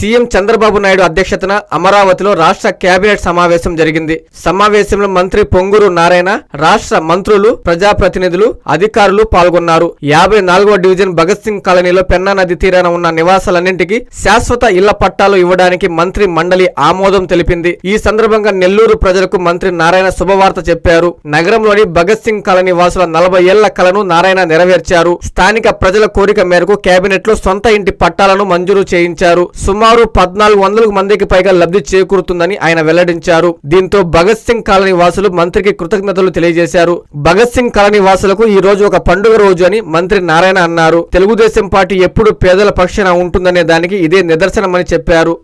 CM Chandrababu Naidu అధ్యక్షతన అమరావతిలో రాష్ట్ర కేబినెట్ సమావేశం జరిగింది. సమావేశంలో మంత్రి పొంగూరు నారాయణ, రాష్ట్ర మంత్రులు, ప్రజాప్రతినిధులు, అధికారులు పాల్గొన్నారు. 54వ డివిజన్ భగత్ సింగ్ కాలనీలో పెన్నా నది తీరాన ఉన్న నివాసాలన్నింటికి శాశ్వత ఇళ్ల పట్టాలు ఇవ్వడానికి మంత్రి మండలి ఆమోదం తెలిపింది. ఈ సందర్భంగా నెల్లూరు ప్రజలకు మంత్రి నారాయణ శుభవార్త చెప్పారు. నగరంలోని భగత్ సింగ్ కాలనీ వాసుల 40 ఏళ్ల కలను నారాయణ నెరవేర్చారు. స్థానిక ప్రజల కోరిక మేరకు కేబినెట్ లో సొంత ఇంటి పట్టాలను మంజూరు చేయించారు. సుమారు 1400 మందికి పైగా లబ్ధి చేకూరుతుందని ఆయన వెల్లడించారు. దీంతో భగత్ సింగ్ కాలనీ వాసులు మంత్రికి కృతజ్ఞతలు తెలియజేశారు. భగత్ సింగ్ కాలనీ వాసులకు ఈ రోజు ఒక పండుగ రోజు అని మంత్రి నారాయణ అన్నారు. తెలుగుదేశం పార్టీ ఎప్పుడు పేదల పక్షాన ఉంటుందనే దానికి ఇదే నిదర్శనమని చెప్పారు.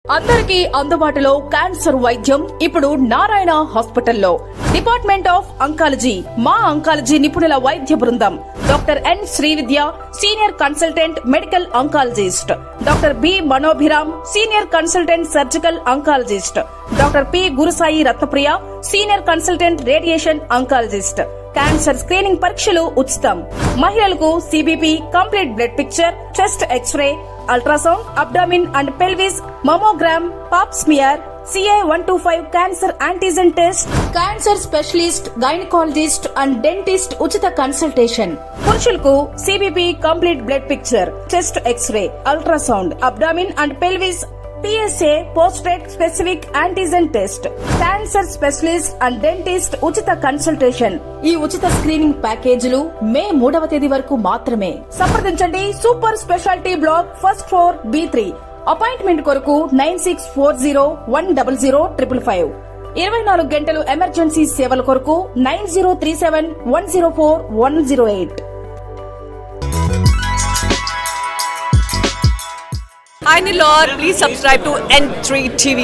అందరికీ అందుబాటులో క్యాన్సర్ వైద్యం ఇప్పుడు నారాయణ హాస్పిటల్లో. డిపార్ట్మెంట్ ఆఫ్ అంకాలజీ, మా అంకాలజీ నిపుణుల వైద్య బృందం. Doctor N Srividya, senior consultant medical oncologist. Doctor B Manobhiram, senior consultant surgical oncologist. Doctor P Gurusai Ratnapriya, senior consultant radiation oncologist. Cancer screening పరీక్షలు ఉచితం. మహిళలకు CBP, complete blood picture, chest x ray, ultrasound, abdomen and pelvis, mammogram, pap smear, CA-125 cancer antigen test, cancer specialist, gynaecologist and dentist ఉచిత consultation. పురుషులకు CBP, complete blood picture, chest x ray, ultrasound, abdomen and pelvis, PSA పోస్ట్రేట్ specific antigen test, cancer specialist and dentist ఉచిత consultation. ఈ ఉచిత screening ప్యాకేజీలు మే 3వ తేదీ వరకు మాత్రమే. సంప్రదించండి super speciality block, first floor, B3. Appointment కొరకు 9640100555. 24 గంటలు ఎమర్జెన్సీ సేవల కొరకు 9037104108. Hi Nilor, please subscribe to N3 TV.